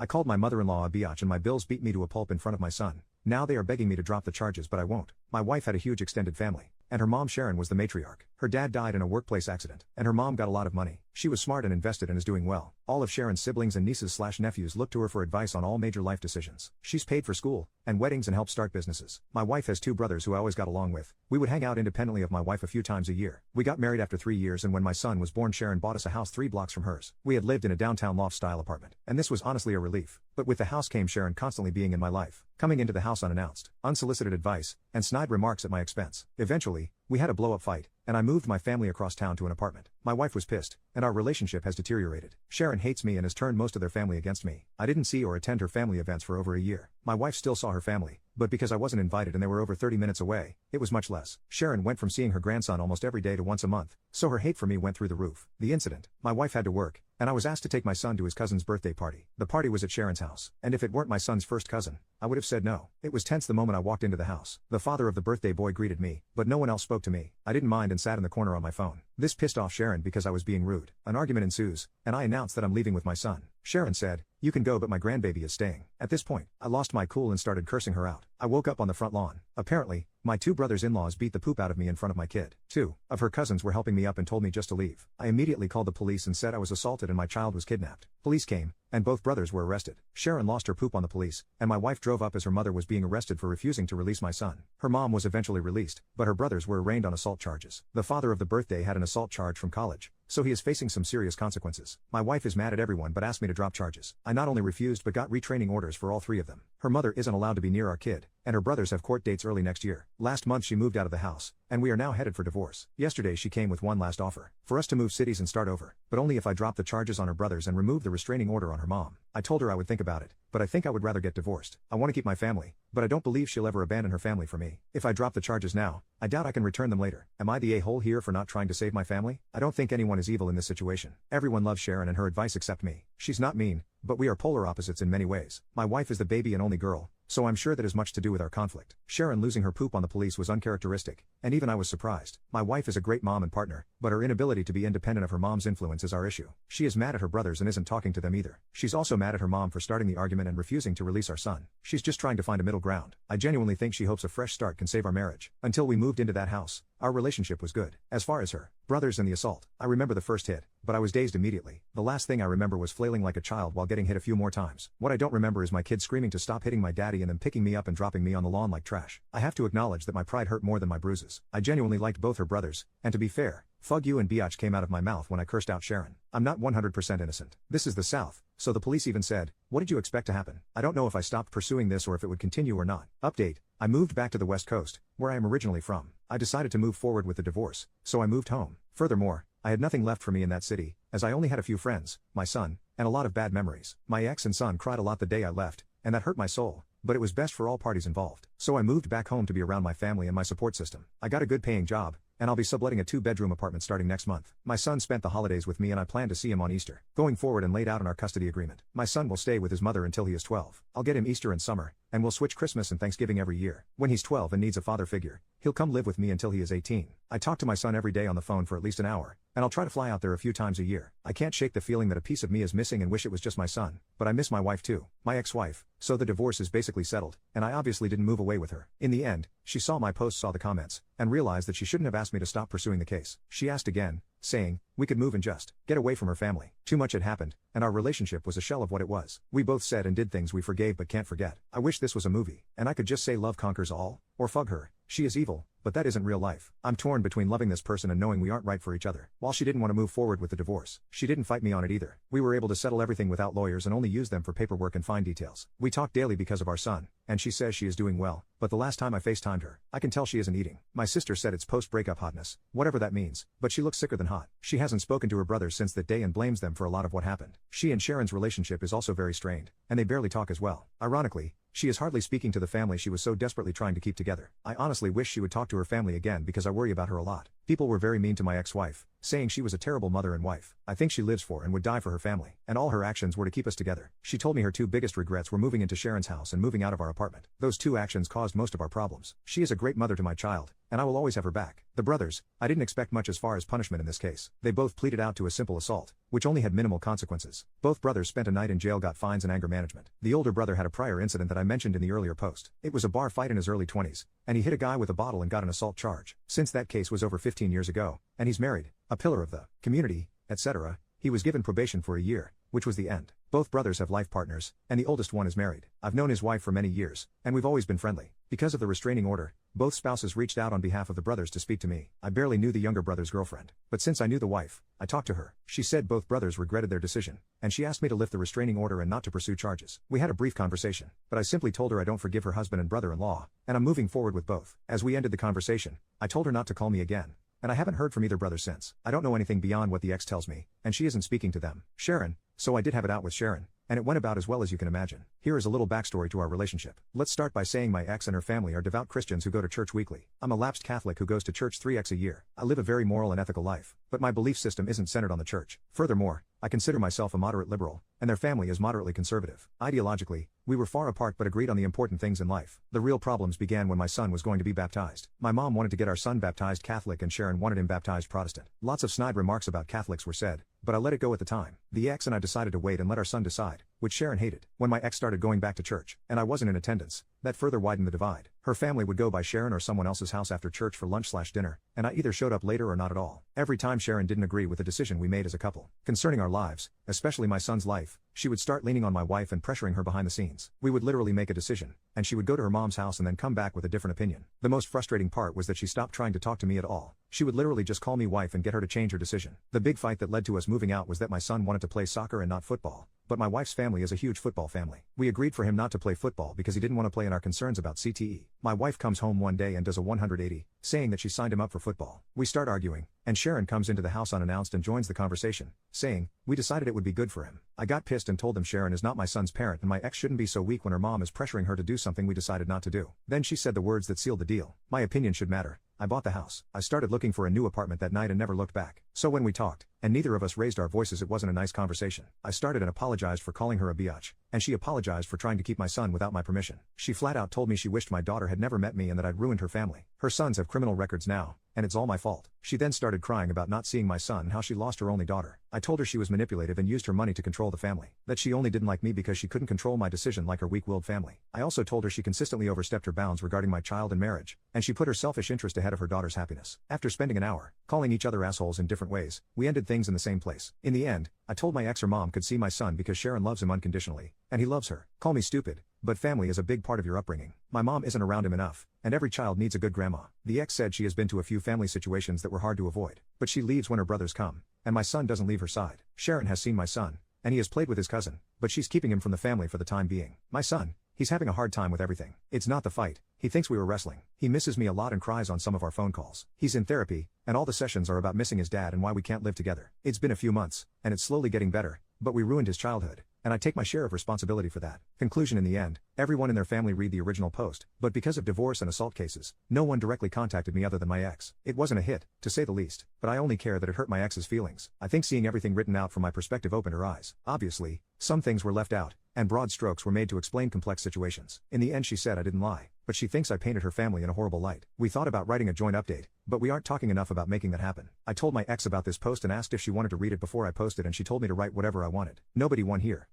I called my mother-in-law a bee-atch and my bills beat me to a pulp in front of my son. Now they are begging me to drop the charges but I won't. My wife had a huge extended family. And her mom Sharon was the matriarch. Her dad died in a workplace accident. And her mom got a lot of money. She was smart and invested and is doing well. All of Sharon's siblings and nieces/nephews look to her for advice on all major life decisions. She's paid for school and weddings and helped start businesses. My wife has 2 brothers who I always got along with. We would hang out independently of my wife a few times a year. We got married after 3 years and when my son was born Sharon bought us a house 3 blocks from hers. We had lived in a downtown loft-style apartment. And this was honestly a relief. But with the house came Sharon constantly being in my life. Coming into the house unannounced, unsolicited advice, and snide remarks at my expense. Eventually, we had a blow-up fight, and I moved my family across town to an apartment. My wife was pissed, and our relationship has deteriorated. Sharon hates me and has turned most of their family against me. I didn't see or attend her family events for over a year. My wife still saw her family, but because I wasn't invited and they were over 30 minutes away, it was much less. Sharon went from seeing her grandson almost every day to once a month, so her hate for me went through the roof. The incident, my wife had to work, and I was asked to take my son to his cousin's birthday party. The party was at Sharon's house, and if it weren't my son's first cousin, I would have said no. It was tense the moment I walked into the house. The father of the birthday boy greeted me, but no one else spoke to me. I didn't mind and sat in the corner on my phone. This pissed off Sharon because I was being rude. An argument ensues, and I announced that I'm leaving with my son. Sharon said, "You can go but my grandbaby is staying." At this point, I lost my cool and started cursing her out. I woke up on the front lawn. Apparently, my 2 brothers-in-laws beat the poop out of me in front of my kid. 2 of her cousins were helping me up and told me just to leave. I immediately called the police and said I was assaulted and my child was kidnapped. Police came, and both brothers were arrested. Sharon lost her poop on the police, and my wife drove up as her mother was being arrested for refusing to release my son. Her mom was eventually released, but her brothers were arraigned on assault charges. The father of the birthday had an assault charge from college, so he is facing some serious consequences. My wife is mad at everyone but asked me to drop charges. I not only refused but got retraining orders for all 3 of them. Her mother isn't allowed to be near our kid, and her brothers have court dates early next year. Last month she moved out of the house, and we are now headed for divorce. Yesterday she came with one last offer, for us to move cities and start over, but only if I drop the charges on her brothers and remove the restraining order on her mom. I told her I would think about it, but I think I would rather get divorced. I want to keep my family, but I don't believe she'll ever abandon her family for me. If I drop the charges now, I doubt I can return them later. Am I the a-hole here for not trying to save my family? I don't think anyone is evil in this situation. Everyone loves Sharon and her advice except me. She's not mean, but we are polar opposites in many ways. My wife is the baby and only girl, so I'm sure that has much to do with our conflict. Sharon losing her poop on the police was uncharacteristic, and even I was surprised. My wife is a great mom and partner, but her inability to be independent of her mom's influence is our issue. She is mad at her brothers and isn't talking to them either. She's also mad at her mom for starting the argument and refusing to release our son. She's just trying to find a middle ground. I genuinely think she hopes a fresh start can save our marriage. Until we moved into that house, our relationship was good. As far as her brothers and the assault, I remember the first hit, but I was dazed immediately. The last thing I remember was flailing like a child while getting hit a few more times. What I don't remember is my kids screaming to stop hitting my daddy and then picking me up and dropping me on the lawn like trash. I have to acknowledge that my pride hurt more than my bruises. I genuinely liked both her brothers, and to be fair, "Fug you" and "bee-atch" came out of my mouth when I cursed out Sharon. I'm not 100% innocent. This is the South, so the police even said, "What did you expect to happen?" I don't know if I stopped pursuing this or if it would continue or not. Update: I moved back to the West Coast, where I am originally from. I decided to move forward with the divorce, so I moved home. Furthermore, I had nothing left for me in that city, as I only had a few friends, my son, and a lot of bad memories. My ex and son cried a lot the day I left, and that hurt my soul, but it was best for all parties involved. So I moved back home to be around my family and my support system. I got a good paying job, and I'll be subletting a 2-bedroom apartment starting next month. My son spent the holidays with me and I plan to see him on Easter. Going forward and laid out in our custody agreement, my son will stay with his mother until he is 12. I'll get him Easter and summer, and we'll switch Christmas and Thanksgiving every year. When he's 12 and needs a father figure, he'll come live with me until he is 18. I talk to my son every day on the phone for at least an hour, and I'll try to fly out there a few times a year. I can't shake the feeling that a piece of me is missing and wish it was just my son, but I miss my wife too, my ex-wife, so the divorce is basically settled, and I obviously didn't move away with her. In the end, she saw my post, saw the comments, and realized that she shouldn't have asked me to stop pursuing the case. She asked again, saying we could move and just get away from her family. Too much had happened, and our relationship was a shell of what it was. We both said and did things we forgave but can't forget. I wish this was a movie, and I could just say love conquers all, or fug her. She is evil, but that isn't real life. I'm torn between loving this person and knowing we aren't right for each other. While she didn't want to move forward with the divorce, she didn't fight me on it either. We were able to settle everything without lawyers and only use them for paperwork and fine details. We talk daily because of our son, and she says she is doing well, but the last time I FaceTimed her, I can tell she isn't eating. My sister said it's post-breakup hotness, whatever that means, but she looks sicker than hot. She hasn't spoken to her brothers since that day and blames them for a lot of what happened. She and Sharon's relationship is also very strained, and they barely talk as well. Ironically, she is hardly speaking to the family she was so desperately trying to keep together. I honestly wish she would talk to her family again because I worry about her a lot. People were very mean to my ex-wife, saying she was a terrible mother and wife. I think she lives for and would die for her family, and all her actions were to keep us together. She told me her two biggest regrets were moving into Sharon's house and moving out of our apartment. Those two actions caused most of our problems. She is a great mother to my child, and I will always have her back. The brothers, I didn't expect much as far as punishment in this case. They both pleaded out to a simple assault, which only had minimal consequences. Both brothers spent a night in jail, got fines and anger management. The older brother had a prior incident that I mentioned in the earlier post. It was a bar fight in his early 20s, and he hit a guy with a bottle and got an assault charge. Since that case was over 15 years ago, and he's married, a pillar of the community, etc., he was given probation for a year, which was the end. Both brothers have life partners, and the oldest one is married. I've known his wife for many years, and we've always been friendly. Because of the restraining order, both spouses reached out on behalf of the brothers to speak to me. I barely knew the younger brother's girlfriend, but since I knew the wife, I talked to her. She said both brothers regretted their decision, and she asked me to lift the restraining order and not to pursue charges. We had a brief conversation, but I simply told her I don't forgive her husband and brother-in-law, and I'm moving forward with both. As we ended the conversation, I told her not to call me again, and I haven't heard from either brother since. I don't know anything beyond what the ex tells me, and she isn't speaking to them. Sharon, so I did have it out with Sharon, and it went about as well as you can imagine. Here is a little backstory to our relationship. Let's start by saying my ex and her family are devout Christians who go to church weekly. I'm a lapsed Catholic who goes to church 3x a year. I live a very moral and ethical life, but my belief system isn't centered on the church. Furthermore, I consider myself a moderate liberal, and their family is moderately conservative. Ideologically, we were far apart but agreed on the important things in life. The real problems began when my son was going to be baptized. My mom wanted to get our son baptized Catholic and Sharon wanted him baptized Protestant. Lots of snide remarks about Catholics were said, but I let it go at the time. The ex and I decided to wait and let our son decide, which Sharon hated. When my ex started going back to church, and I wasn't in attendance, that further widened the divide. Her family would go by Sharon or someone else's house after church for lunch/dinner, and I either showed up later or not at all. Every time Sharon didn't agree with the decision we made as a couple concerning our lives, especially my son's life, she would start leaning on my wife and pressuring her behind the scenes. We would literally make a decision, and she would go to her mom's house and then come back with a different opinion. The most frustrating part was that she stopped trying to talk to me at all. She would literally just call me wife and get her to change her decision. The big fight that led to us moving out was that my son wanted to play soccer and not football, but my wife's family is a huge football family. We agreed for him not to play football because he didn't want to play in our concerns about CTE. My wife comes home one day and does a 180, saying that she signed him up for football. We start arguing, and Sharon comes into the house unannounced and joins the conversation, saying, "We decided it would be good for him." I got pissed and told them Sharon is not my son's parent and my ex shouldn't be so weak when her mom is pressuring her to do something we decided not to do. Then she said the words that sealed the deal: "My opinion should matter." I bought the house. I started looking for a new apartment that night and never looked back. So when we talked, and neither of us raised our voices, it wasn't a nice conversation. I started and apologized for calling her a bee-atch, and she apologized for trying to keep my son without my permission. She flat out told me she wished my daughter had never met me and that I'd ruined her family. Her sons have criminal records now, and it's all my fault. She then started crying about not seeing my son and how she lost her only daughter. I told her she was manipulative and used her money to control the family, that she only didn't like me because she couldn't control my decision like her weak-willed family. I also told her she consistently overstepped her bounds regarding my child and marriage, and she put her selfish interest ahead of her daughter's happiness. After spending an hour, calling each other assholes in different ways, we ended things in the same place. In the end, I told my ex her mom could see my son because Sharon loves him unconditionally, and he loves her. Call me stupid, but family is a big part of your upbringing. My mom isn't around him enough, and every child needs a good grandma. The ex said she has been to a few family situations that were hard to avoid, but she leaves when her brothers come, and my son doesn't leave her side. Sharon has seen my son, and he has played with his cousin, but she's keeping him from the family for the time being. My son, he's having a hard time with everything. It's not the fight. He thinks we were wrestling. He misses me a lot and cries on some of our phone calls. He's in therapy, and all the sessions are about missing his dad and why we can't live together. It's been a few months, and it's slowly getting better, but we ruined his childhood, and I take my share of responsibility for that. Conclusion: in the end, everyone in their family read the original post, but because of divorce and assault cases, no one directly contacted me other than my ex. It wasn't a hit, to say the least, but I only care that it hurt my ex's feelings. I think seeing everything written out from my perspective opened her eyes. Obviously, some things were left out, and broad strokes were made to explain complex situations. In the end, she said I didn't lie, but she thinks I painted her family in a horrible light. We thought about writing a joint update, but we aren't talking enough about making that happen. I told my ex about this post and asked if she wanted to read it before I posted, and she told me to write whatever I wanted. Nobody won here.